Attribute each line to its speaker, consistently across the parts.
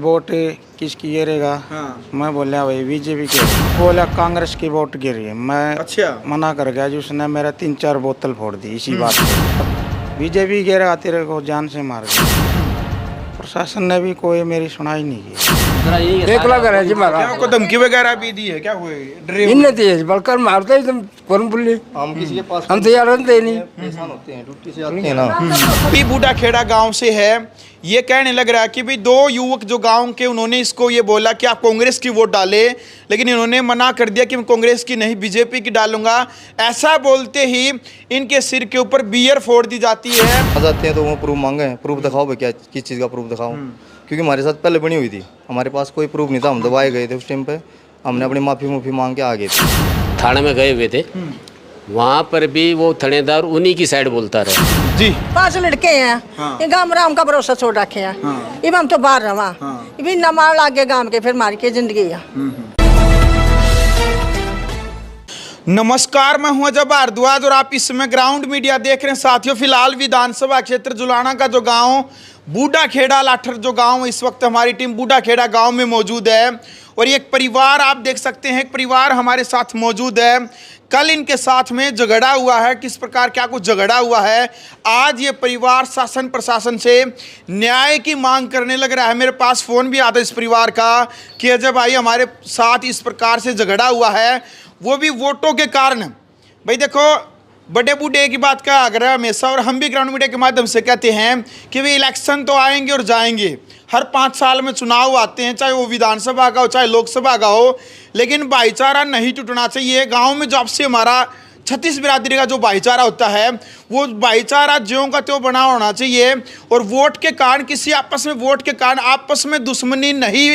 Speaker 1: Vote किसकी गिरेगा?
Speaker 2: हाँ।
Speaker 1: मैं बोला भाई बीजेपी की। बोला कांग्रेस की वोट गिरी है। मैं
Speaker 2: अच्छा।
Speaker 1: मना कर गया, उसने मेरा 3-4 बोतल फोड़ दी इसी बात पे। बीजेपी गिरेगा तेरे को जान से मार दिया। प्रशासन ने भी कोई मेरी सुनाई नहीं की।
Speaker 3: देख लगा रहा जी मारा
Speaker 2: क्या आपको धमकी वगैरह भी दी है क्या? हुए डरे हुए?
Speaker 3: इनने तेज बलकर मारते ही तुम कौन बोले
Speaker 4: हम किसी के पास
Speaker 3: हम तो यार रहते नहीं
Speaker 4: परेशान होते हैं, ड्यूटी से आते हैं ना।
Speaker 2: भी बूढ़ा खेड़ा गांव से है। ये कहने लग रहा है कि भाई 2 युवक जो गांव के, उन्होंने इसको ये बोला कि आप कांग्रेस की वोट डाले, लेकिन इन्होंने मना कर दिया कि मैं कांग्रेस की नहीं बीजेपी की डालूंगा। ऐसा बोलते ही इनके सिर के ऊपर बियर फोड़ दी जाती है।
Speaker 4: आ जाते हैं तो वो प्रूफ मांगे, प्रूफ दिखाओ भाई, क्या किस चीज़ का प्रूफ दिखाओ, क्योंकि हमारे साथ पहले बनी हुई थी, हमारे पास कोई प्रूफ नहीं था, हम दबाए गए थे उस टाइम पे, हमने अपनी माफ़ी मांग के आ गए थे।
Speaker 5: थाने में गए हुए थे, वहाँ पर भी वो थानेदार उन्हीं की साइड बोलता रहा।
Speaker 2: जी
Speaker 6: 5 लड़के हैं।
Speaker 2: हाँ।
Speaker 6: ये गांव राम का भरोसा छोड़ रखे हैं।
Speaker 2: हाँ।
Speaker 6: इब हम तो बाहर रवा।
Speaker 2: हाँ।
Speaker 6: इब न मार लागे गांव के, फिर मार के जिंदगी है।
Speaker 2: नमस्कार, मैं हूं अजय भारद्वाज और आप इस समय ग्राउंड मीडिया देख रहे हैं। साथियों, फिलहाल विधानसभा क्षेत्र जुलाना का जो गांव बूढ़ा खेड़ा लाठर जो गांव, इस वक्त हमारी टीम बूढ़ा खेड़ा गांव में मौजूद है और ये एक परिवार आप देख सकते हैं, एक परिवार हमारे साथ मौजूद है। कल इनके साथ में झगड़ा हुआ है, किस प्रकार क्या कुछ झगड़ा हुआ है, आज ये परिवार शासन प्रशासन से न्याय की मांग करने लग रहा है। मेरे पास फ़ोन भी आता है इस परिवार का कि अजय भाई हमारे साथ इस प्रकार से झगड़ा हुआ है, वो भी वोटों के कारण। भाई देखो, बड़े बूढ़े की बात का आग्रह हमेशा, और हम भी ग्राउंड मीडिया के माध्यम से कहते हैं कि भाई इलेक्शन तो आएंगे और जाएंगे, हर 5 साल में चुनाव आते हैं, चाहे वो विधानसभा का हो चाहे लोकसभा का हो, लेकिन भाईचारा नहीं टूटना चाहिए। गांव में जो आपसे हमारा 36 बिरादरी का जो भाईचारा होता है, वो भाईचारा ज्यों का त्यों बना होना चाहिए। और वोट के कारण किसी आपस में, वोट के कारण आपस में दुश्मनी नहीं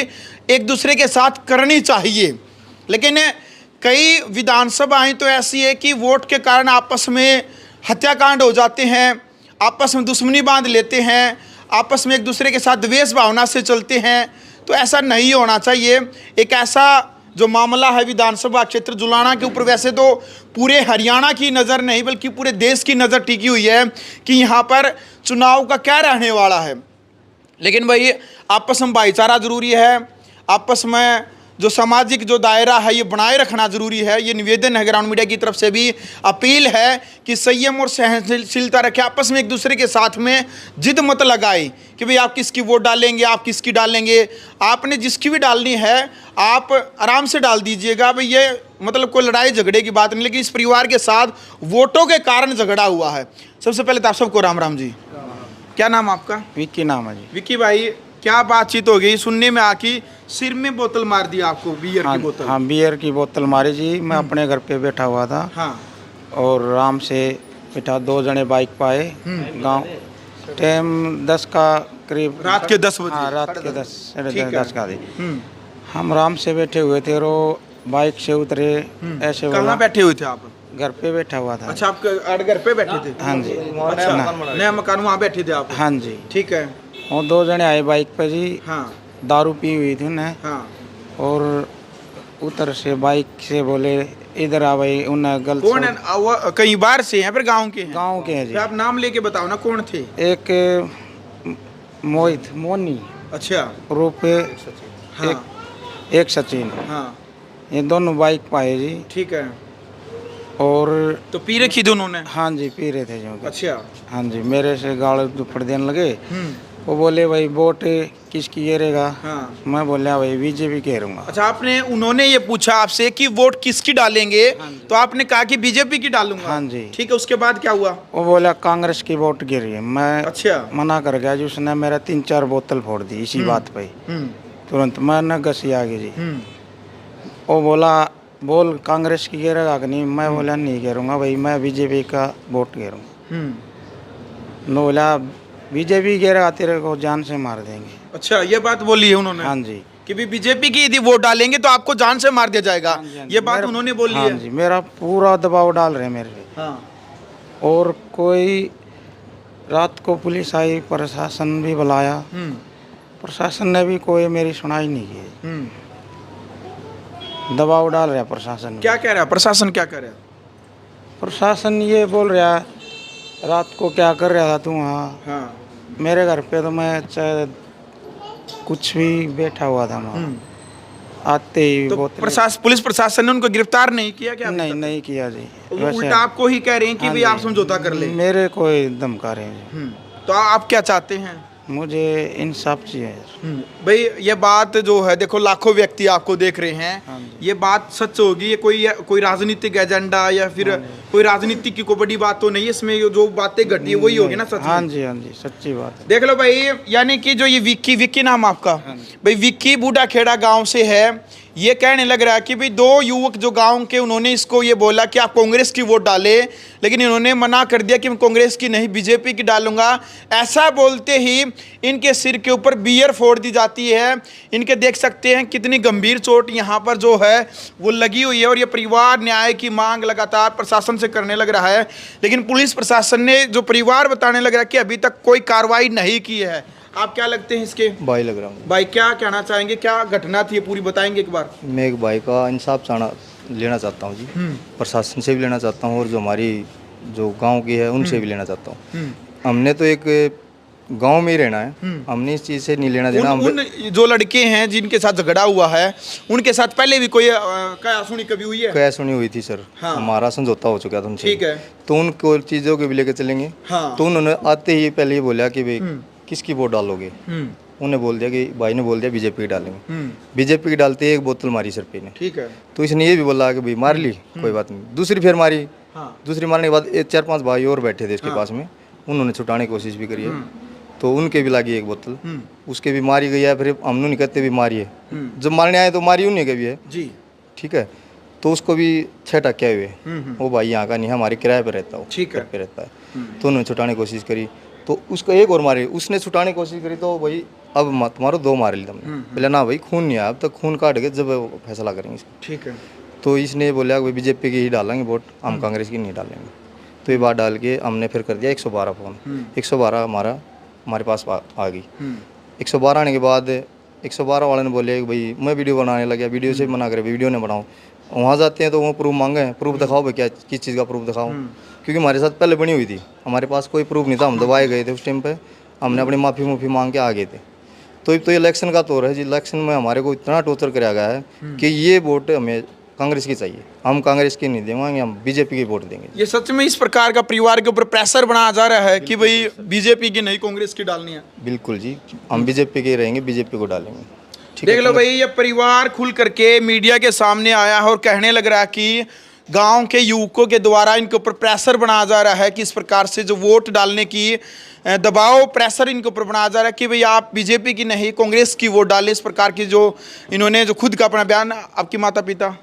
Speaker 2: एक दूसरे के साथ करनी चाहिए। लेकिन कई विधानसभाएं तो ऐसी है कि वोट के कारण आपस में हत्याकांड हो जाते हैं, आपस में दुश्मनी बांध लेते हैं, आपस में एक दूसरे के साथ द्वेष भावना से चलते हैं। तो ऐसा नहीं होना चाहिए। एक ऐसा जो मामला है विधानसभा क्षेत्र जुलाना के ऊपर, वैसे तो पूरे हरियाणा की नज़र नहीं बल्कि पूरे देश की नज़र टिकी हुई है कि यहाँ पर चुनाव का क्या रहने वाला है। लेकिन भाई आपस में भाईचारा ज़रूरी है, आपस में जो सामाजिक जो दायरा है ये बनाए रखना ज़रूरी है। ये निवेदन है ग्राउंड मीडिया की तरफ से भी, अपील है कि संयम और सहनशीलता रखें, आपस में एक दूसरे के साथ में जिद मत लगाए कि भाई आप किसकी वोट डालेंगे, आप किसकी डालेंगे। आपने जिसकी भी डालनी है आप आराम से डाल दीजिएगा। भाई ये मतलब कोई लड़ाई झगड़े की बात नहीं, लेकिन इस परिवार के साथ वोटों के कारण झगड़ा हुआ है। सबसे पहले तो आप सबको राम राम जी। क्या नाम आपका?
Speaker 1: विक्की नाम है जी।
Speaker 2: विक्की भाई, क्या बातचीत हो गई? सुनने में आकी सिर में बोतल मार दी आपको, बियर की बोतल।
Speaker 1: हाँ, बियर की बोतल मारी जी। मैं अपने घर पे बैठा हुआ था।
Speaker 2: हाँ।
Speaker 1: और आराम से बैठा, 2 जने बाइक पे आए। गाँव टाइम 10 का करीब,
Speaker 2: रात के 10 बजे।
Speaker 1: हाँ, रात के 10 साढ़े
Speaker 2: ठीक है।
Speaker 1: 10 का दी। हम आराम से बैठे हुए थे, और बाइक से उतरे, ऐसे बोला।
Speaker 2: कहाँ बैठे हुए थे आप?
Speaker 1: घर पे बैठा हुआ था।
Speaker 2: अच्छा, आप घर पे बैठे थे?
Speaker 1: हाँ जी।
Speaker 2: अच्छा, नया मकान, वहाँ बैठे थे आप?
Speaker 1: हाँ जी।
Speaker 2: ठीक है।
Speaker 1: और 2 जने आए बाइक पे जी।
Speaker 2: हाँ
Speaker 1: दारू पी हुई थी उन्हें।
Speaker 2: हाँ।
Speaker 1: और उतर से बाइक से बोले इधर आ भाई। उन्हें गलत
Speaker 2: कौन है? वो कहीं बाहर से हैं, फिर गांव के हैं?
Speaker 1: गाँव के हैं जी।
Speaker 2: फिर आप नाम लेके बताओ ना, कौन थे?
Speaker 1: एक मोहित मोनी
Speaker 2: अच्छा।
Speaker 1: रूप,
Speaker 2: हाँ
Speaker 1: एक सचिन,
Speaker 2: हाँ।
Speaker 1: ये दोनों बाइक पाए जी।
Speaker 2: ठीक है।
Speaker 1: और
Speaker 2: तो पी रखी दोनों ने?
Speaker 1: हाँ जी, पी रहे थे जो।
Speaker 2: अच्छा।
Speaker 1: हाँ जी, मेरे से गाल दुपड़ देने लगे। वो बोले भाई वोट किसकी गिरेगा?
Speaker 2: हाँ।
Speaker 1: मैं बोला भाई बीजेपी गिरूंगा।
Speaker 2: अच्छा, आपने, उन्होंने ये पूछा आपसे कि वोट किसकी डालेंगे, तो आपने कहा कि बीजेपी की डालूंगा।
Speaker 1: हाँ जी।
Speaker 2: ठीक है, उसके बाद क्या हुआ?
Speaker 1: वो बोला कांग्रेस की वोट गिरी है। मैं
Speaker 2: अच्छा।
Speaker 1: मना कर गया, उसने मेरा 3-4 बोतल फोड़ दी इसी बात पे। तुरंत मैं न घसी आ गई जी। वो बोला बोल कांग्रेस की गिरेगा कि नहीं? मैं बोला नहीं गिरूंगा भाई, मैं बीजेपी का वोट गिरूंगा। न बोला बीजेपी गिरेगा तेरे को जान से मार देंगे।
Speaker 2: अच्छा, ये बात बोली है उन्होंने?
Speaker 1: हाँ जी।
Speaker 2: कि भी बीजेपी की यदि वोट डालेंगे तो आपको जान से मार दिया जाएगा।
Speaker 1: हाँ जी, हाँ जी।
Speaker 2: ये बात उन्होंने बोली
Speaker 1: हाँ
Speaker 2: है?
Speaker 1: जी, मेरा पूरा दबाव डाल रहे हैं मेरे पे।
Speaker 2: हाँ।
Speaker 1: और कोई रात को पुलिस आई, प्रशासन भी बुलाया, प्रशासन ने भी कोई मेरी सुनाई नहीं की। दबाव डाल रहा है प्रशासन।
Speaker 2: क्या कह रहा है प्रशासन? क्या कह रहा है
Speaker 1: प्रशासन? ये बोल रहा है रात को क्या कर रहा था तू वहाँ?
Speaker 2: हाँ।
Speaker 1: मेरे घर पे तो मैं चाहे कुछ भी बैठा हुआ था वहाँ आते ही
Speaker 2: तो
Speaker 1: बोतल
Speaker 2: पुलिस प्रशासन ने उनको गिरफ्तार नहीं किया क्या अभी
Speaker 1: नहीं
Speaker 2: तक?
Speaker 1: नहीं किया जी
Speaker 2: वो उल्टा आपको ही कह रहे हैं कि
Speaker 1: हाँ
Speaker 2: भाई
Speaker 1: जी।
Speaker 2: आप समझौता कर ले।
Speaker 1: मेरे को एकदम कर रहे हैं
Speaker 2: तो आप क्या चाहते हैं?
Speaker 1: मुझे इंसाफ चाहिए
Speaker 2: भाई ये बात जो है, देखो लाखों व्यक्ति आपको देख रहे हैं, ये बात सच होगी, ये कोई राजनीतिक एजेंडा या फिर कोई राजनीति की कोई बड़ी बात तो नहीं है इसमें, ये जो बातें घटी है वही होगी ना सच
Speaker 1: हाँ
Speaker 2: में?
Speaker 1: जी हाँ जी सच्ची बात है
Speaker 2: देख लो भाई, यानी कि जो ये विक्की नाम आपका, भाई विक्की बूढ़ा खेड़ा गांव से है। ये कहने लग रहा है कि भाई दो युवक जो गांव के, उन्होंने इसको ये बोला कि आप कांग्रेस की वोट डाले, लेकिन इन्होंने मना कर दिया कि मैं कांग्रेस की नहीं बीजेपी की डालूंगा। ऐसा बोलते ही इनके सिर के ऊपर बियर फोड़ दी जाती है। इनके देख सकते हैं कितनी गंभीर चोट यहाँ पर जो है वो लगी हुई है, और ये परिवार न्याय की मांग लगातार प्रशासन से करने लग रहा है, लेकिन पुलिस प्रशासन ने जो परिवार बताने लग रहा है कि अभी तक कोई कार्रवाई नहीं की है। आप क्या लगते हैं इसके?
Speaker 4: भाई लग रहा हूँ।
Speaker 2: भाई क्या कहना चाहेंगे, क्या घटना थी, ये पूरी बताएंगे एक बार?
Speaker 4: मैं एक भाई का इंसाफ लेना चाहता हूँ जी। प्रशासन से भी लेना चाहता हूँ और जो हमारी जो गांव की है उनसे भी लेना चाहता हूँ। हमने तो एक गांव में ही रहना है, हमने इस चीज़ से नहीं लेना देना।
Speaker 2: उन जो लड़के हैं जिनके साथ झगड़ा हुआ है, उनके साथ पहले भी कोई क्या सुनी कभी हुई है?
Speaker 4: क्या सुनी हुई थी सर?
Speaker 2: हाँ।
Speaker 4: हमारा समझौता हो चुका था उनसे।
Speaker 2: ठीक है।
Speaker 4: तो उनको चीज़ों के भी लेकर चलेंगे।
Speaker 2: हाँ।
Speaker 4: तो उन्होंने आते ही पहले ही बोला कि भाई किसकी वोट डालोगे? उन्हें बोल दिया कि भाई ने बोल दिया बीजेपी की डालेंगे। बीजेपी की डालते ही एक बोतल मारी सर पे ने।
Speaker 2: ठीक है।
Speaker 4: तो इसने ये भी बोला कि भाई मार ली, कोई बात नहीं। दूसरी फिर मारी।
Speaker 2: हाँ।
Speaker 4: दूसरी मारने के बाद 4-5 भाई और बैठे थे इसके पास में, उन्होंने छुटाने की कोशिश भी करी है। तो उनके भी लगी एक बोतल, उसके भी मारी गई है। फिर हमने नहीं कहते भी मारी है, जब मारने आए तो मारी उन्हें के भी है।
Speaker 2: जी।
Speaker 4: ठीक है। तो उसको भी 6 टक्के हुए। वो भाई यहाँ का नहीं है, हमारे किराए पे रहता है,
Speaker 2: ठीक है।
Speaker 4: घर पे रहता है। तो उन्होंने छुटाने की कोशिश करी, तो उसको एक और मारी, उसने छुटाने की कोशिश करी। तो भाई अब मत मारो, 2 मार ली तुमने। पहले ना भाई खून नहीं आया, अब तक खून काट के जब फैसला करेंगे इसका।
Speaker 2: ठीक है।
Speaker 4: तो इसने बोला कि बीजेपी की ही डालेंगे वोट, हम कांग्रेस की नहीं डालेंगे। तो ये बात डाल के हमने फिर कर दिया 112 फ़ोन। 112 हमारे पास आ गई। 112 आने के बाद 112 वाले ने बोले कि भाई मैं वीडियो बनाने लगा, वीडियो से मना करे, वीडियो नहीं बनाऊँ। वहाँ जाते हैं तो वो प्रूफ मांगे, प्रूफ दिखाओ भाई, क्या किस चीज़ का प्रूफ दिखाऊँ? क्योंकि हमारे साथ पहले बनी हुई थी, हमारे पास कोई प्रूफ नहीं था, हम दबाए गए थे उस टाइम पे, हमने अपनी माफ़ी मांग के आ गए थे। तो ये इलेक्शन का तौर है जी, इलेक्शन में हमारे को इतना टॉर्चर कराया गया है कि ये वोट हमें कांग्रेस की चाहिए, हम कांग्रेस की नहीं देंगे, हम बीजेपी की वोट देंगे।
Speaker 2: ये सच में इस प्रकार का परिवार के ऊपर प्रेशर बनाया जा रहा है कि भाई बीजेपी की नहीं कांग्रेस की डालनी है?
Speaker 4: बिल्कुल जी, हम बीजेपी के रहेंगे, बीजेपी को डालेंगे। ठीक
Speaker 2: देख
Speaker 4: है।
Speaker 2: लो भाई, ये परिवार खुल करके मीडिया के सामने आया है और कहने लग रहा है कि गांव के युवकों के द्वारा इनके ऊपर प्रेशर बनाया जा रहा है कि इस प्रकार से जो वोट डालने की दबाव प्रेशर इनके ऊपर बनाया जा रहा है कि भाई आप बीजेपी की नहीं कांग्रेस की वोट डालें। इस प्रकार की जो इन्होंने जो खुद का अपना बयान, आपकी माता पिता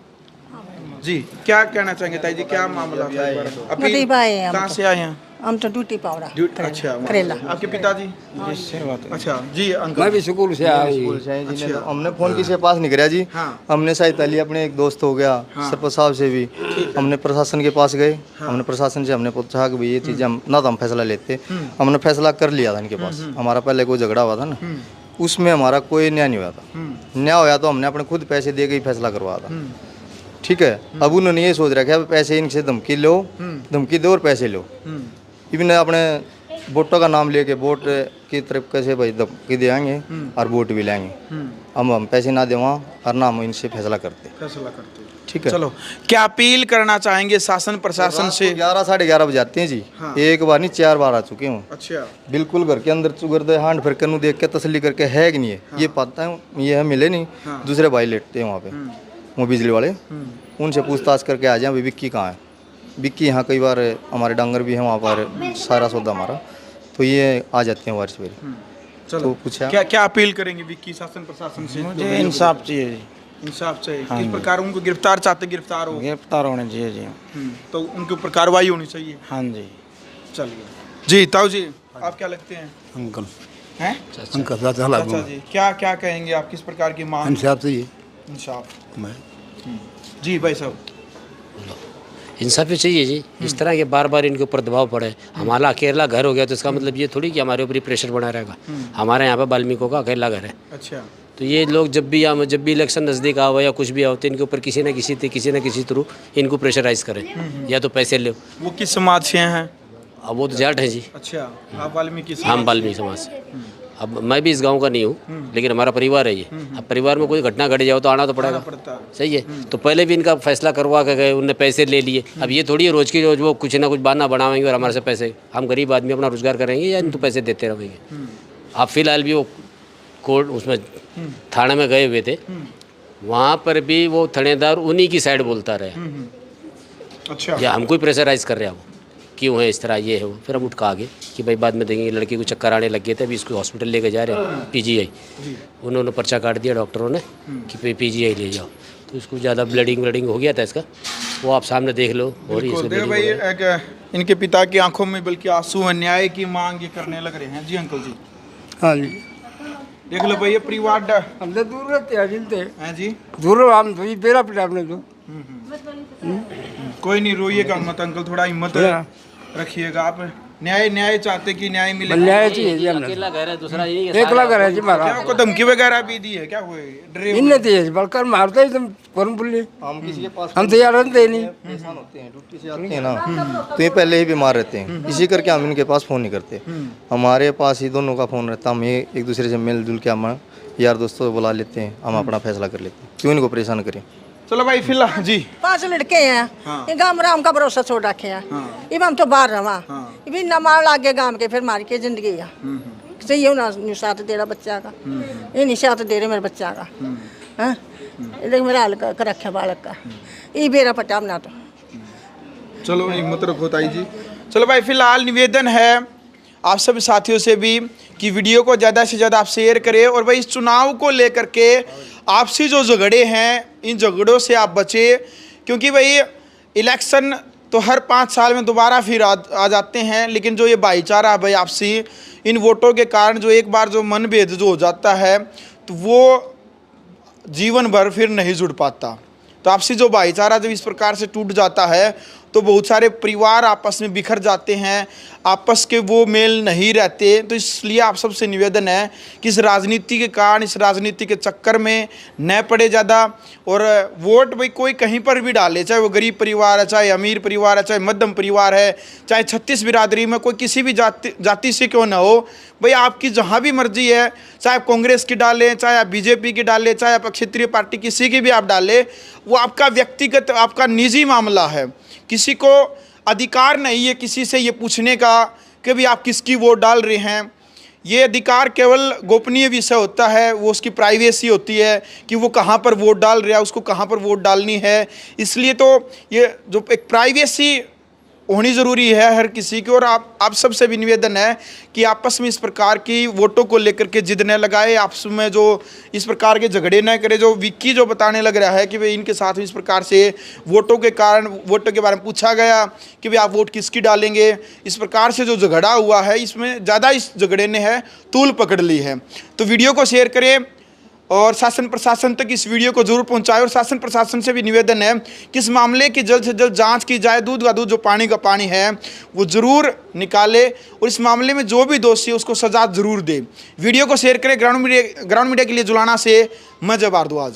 Speaker 2: जी क्या कहना चाहेंगे ताई जी, क्या मामला था? अभी
Speaker 6: नदी भाई हैं हम
Speaker 2: कहाँ
Speaker 6: तो।
Speaker 2: से आए हैं?
Speaker 6: हम तो ड्यूटी पावड़ा
Speaker 2: अच्छा,
Speaker 6: करेला।
Speaker 2: आपके पिताजी?
Speaker 1: जिससे बात है
Speaker 2: अच्छा जी अंकल।
Speaker 3: मैं भी स्कूल से आया हूँ।
Speaker 2: अच्छा।
Speaker 4: हमने फोन किसी के पास नहीं कराया जी।
Speaker 2: हाँ।
Speaker 4: हमने शायद अली अपने एक दोस्त हो गया, सरपंच साहब से भी हमने प्रशासन के पास गए। हमने प्रशासन से हमने पूछा कि भाई ये चीज़ हम ना तो हम फैसला लेते, हमने फैसला कर लिया था इनके पास। हमारा पहले कोई झगड़ा हुआ था ना, उसमें हमारा कोई न्याय नहीं हुआ था। न्याय होया तो हमने अपने खुद पैसे दे के ही फैसला करवाया था। ठीक है। अब उन्होंने ये सोच रखा है पैसे इनसे धमकी लो, धमकी दो और पैसे लो। इवन अपने वोटों का नाम लेके वोट की तरफ कैसे भाई धमकी देंगे और वोट भी लेंगे। हम पैसे ना दें और ना हम इनसे फैसला करते।
Speaker 2: फैसला करते।
Speaker 4: ठीक है।
Speaker 2: चलो, क्या अपील करना चाहेंगे शासन प्रशासन से?
Speaker 4: 11 साढ़े 11 बजे आते हैं जी। एक बार नहीं 4 बार आ चुके हूँ।
Speaker 2: अच्छा।
Speaker 4: बिल्कुल घर के अंदर चुगर दे हांड फिर कनु देख के तसली करके है कि नहीं है ये पता है, ये है मिले नहीं। दूसरे भाई लेटते हैं वहाँ पे, वो बिजली वाले, उनसे पूछताछ करके आ जाए भाई विक्की कहाँ है। विक्की यहाँ कई बार हमारे डांगर भी हैं वहाँ पर, सारा सौदा हमारा, तो ये आ जाते हैं वर्ष पर।
Speaker 2: चलो,
Speaker 4: तो पूछा
Speaker 2: क्या क्या अपील करेंगे विक्की शासन प्रशासन से?
Speaker 1: मुझे इंसाफ चाहिए जी,
Speaker 2: इंसाफ चाहिए। किस प्रकार उनको गिरफ्तार चाहते, गिरफ्तार हो?
Speaker 1: गिरफ्तार होने चाहिए जी।
Speaker 2: तो उनके ऊपर कार्रवाई होनी चाहिए।
Speaker 1: हाँ जी।
Speaker 2: चलिए जी। ताऊ जी आप क्या लगते हैं?
Speaker 7: अंकल
Speaker 2: हैं
Speaker 7: अंकल चाचा लागू
Speaker 2: चाचा जी क्या क्या कहेंगे आप, किस प्रकार की मांग?
Speaker 7: इंसाफ चाहिए।
Speaker 2: इंसाफ।
Speaker 7: मैं
Speaker 2: जी भाई साहब।
Speaker 5: इंसाफ ही चाहिए जी। इस तरह के बार बार इनके ऊपर दबाव पड़े। हमारा अकेला घर हो गया तो इसका मतलब ये थोड़ी कि हमारे ऊपर ही प्रेशर बना रहेगा। हमारे यहाँ पे वाल्मीकियों का अकेला घर है।
Speaker 2: अच्छा।
Speaker 5: तो ये लोग जब भी इलेक्शन नज़दीक आओ या कुछ भी आओ तो इनके ऊपर किसी न किसी थ्रू इनको प्रेशराइज करें, या तो पैसे लो।
Speaker 2: वो किस समाज से हैं?
Speaker 5: अब वो तो जाट है जी,
Speaker 2: अच्छा, आप वाल्मीकि
Speaker 5: हम वाल्मीकि समाज से। अब मैं भी इस गांव का नहीं हूँ, लेकिन हमारा परिवार है ये। अब परिवार में कोई घटना घट जाओ तो आना तो पड़ेगा, सही है। तो पहले भी इनका फैसला करवा के गए, उनने पैसे ले लिए। अब ये थोड़ी है रोज की रोज वो कुछ ना कुछ बहाना बनाएंगे और हमारे से पैसे, हम गरीब आदमी अपना रोजगार करेंगे या इनको पैसे देते रहेंगे। अब फिलहाल भी वो कोर्ट उसमें थाने में गए हुए थे, वहाँ पर भी वो थानेदार उन्हीं की साइड बोलता रहा।
Speaker 2: अच्छा,
Speaker 5: या हमको ही प्रेशराइज कर रहा है वो, क्यों है इस तरह, ये है वो। फिर हम उठ के आगे कि भाई बाद में देंगे। लड़के को चक्कर आने लग गए थे, अभी इसको हॉस्पिटल लेके जा रहे हैं पीजीआई। उन्होंने पर्चा काट दिया डॉक्टरों ने कि पीजीआई ले जाओ। तो इसको ज़्यादा ब्लडिंग हो गया था इसका, वो आप सामने देख लो। और
Speaker 2: बिल्कुल, देखो भाई इनके पिता की आंखों में बल्कि आंसू हैं, न्याय की मांग ये करने लग रहे हैं। जी अंकल जी,
Speaker 3: हाँ जी,
Speaker 2: देख लो भाई ये परिवार
Speaker 3: हम तो दूर रहते हैं जिनते
Speaker 2: हैं जी।
Speaker 3: दूर हम तो ये बेरा पिटा आपने तो
Speaker 2: कोई नहीं, रोइएगा मत अंकल, थोड़ा हिम्मत रखिएगा। आप न्याय चाहते कि न्याय मिले।
Speaker 3: न्याय चाहिए जी हमने।
Speaker 5: अकेला घर है, दूसरा यही है।
Speaker 3: 1 लाख है जी हमारा।
Speaker 2: क्या को धमकी वगैरह भी दी है क्या? हुए डरे हुए?
Speaker 3: इनने दिए बलकर मारते ही तुम कौन बोलिए,
Speaker 4: हम किसी के पास
Speaker 3: हम तो यार रहते नहीं।
Speaker 4: परेशान होते हैं, ड्यूटी से आते हैं ना, तो ये पहले ही बीमार रहते हैं, इसी करके हम इनके पास फ़ोन नहीं करते। हमारे पास ही दोनों का फ़ोन रहता, हम ये एक दूसरे से मिलजुल के हम यार दोस्तों को बुला लेते हैं, हम अपना फैसला कर लेते हैं, क्यों इनको परेशान करें।
Speaker 2: चलो भाई फिलहाल जी
Speaker 6: 5 लड़के हैं, ये गांव में राम का भरोसा छोड़ रखे हैं। इब हम तो बाहर रवा, इब ना मार लागे गांव के, फिर मार के जिंदगी है। सही है ना, निशात दे रहा बच्चा का, ये निशात दे रहे मेरे बच्चा का। हाँ, लेकिन मेरा हाल कर रखे बालक का, ये बेरा पटा ना तो।
Speaker 2: चलो हिम्मत रखो ताई जी। चलो भाई फिलहाल निवेदन है आप सब साथियों से भी कि वीडियो को ज़्यादा से ज़्यादा आप शेयर करें, और भाई इस चुनाव को लेकर के आपसी जो झगड़े हैं, इन झगड़ों से आप बचें, क्योंकि भाई इलेक्शन तो हर 5 साल में दोबारा फिर आ जाते हैं। लेकिन जो ये भाईचारा है भाई आपसी, इन वोटों के कारण जो एक बार जो मनभेद जो हो जाता है तो वो जीवन भर फिर नहीं जुड़ पाता। तो आपसी जो भाईचारा जब इस प्रकार से टूट जाता है तो बहुत सारे परिवार आपस में बिखर जाते हैं, आपस के वो मेल नहीं रहते। तो इसलिए आप सबसे निवेदन है कि इस राजनीति के कारण, इस राजनीति के चक्कर में न पड़े ज़्यादा, और वोट भाई कोई कहीं पर भी डाले, चाहे वो गरीब परिवार है, चाहे अमीर परिवार है, चाहे मध्यम परिवार है, चाहे 36 बिरादरी में कोई किसी भी जाति से क्यों ना हो, भाई आपकी जहाँ भी मर्जी है, चाहे आप कांग्रेस की डालें, चाहे आप बीजेपी की डालें, चाहे आप क्षेत्रीय पार्टी किसी की भी आप डालें, वो आपका व्यक्तिगत, आपका निजी मामला है। किसी को अधिकार नहीं है किसी से ये पूछने का कि भी आप किसकी वोट डाल रहे हैं। ये अधिकार केवल गोपनीय विषय होता है, वो उसकी प्राइवेसी होती है कि वो कहाँ पर वोट डाल रहा है, उसको कहाँ पर वोट डालनी है। इसलिए तो ये जो एक प्राइवेसी होनी ज़रूरी है हर किसी की। और आप सबसे भी निवेदन है कि आपस में इस प्रकार की वोटों को लेकर के जिद न लगाए, आपस में जो इस प्रकार के झगड़े न करे। जो विक्की जो बताने लग रहा है कि भाई इनके साथ इस प्रकार से वोटों के कारण, वोटों के बारे में पूछा गया कि भाई आप वोट किसकी डालेंगे, इस प्रकार से जो झगड़ा हुआ है, इसमें ज़्यादा इस झगड़े ने है तूल पकड़ ली है। तो वीडियो को शेयर करें और शासन प्रशासन तक इस वीडियो को जरूर पहुंचाएं। और शासन प्रशासन से भी निवेदन है कि इस मामले की जल्द से जल्द जांच की जाए, दूध का दूध जो पानी का पानी है वो ज़रूर निकाले, और इस मामले में जो भी दोषी है उसको सजा ज़रूर दे। वीडियो को शेयर करें। ग्राउंड मीडिया के लिए जुलाना से मैं जब भारद्वाज।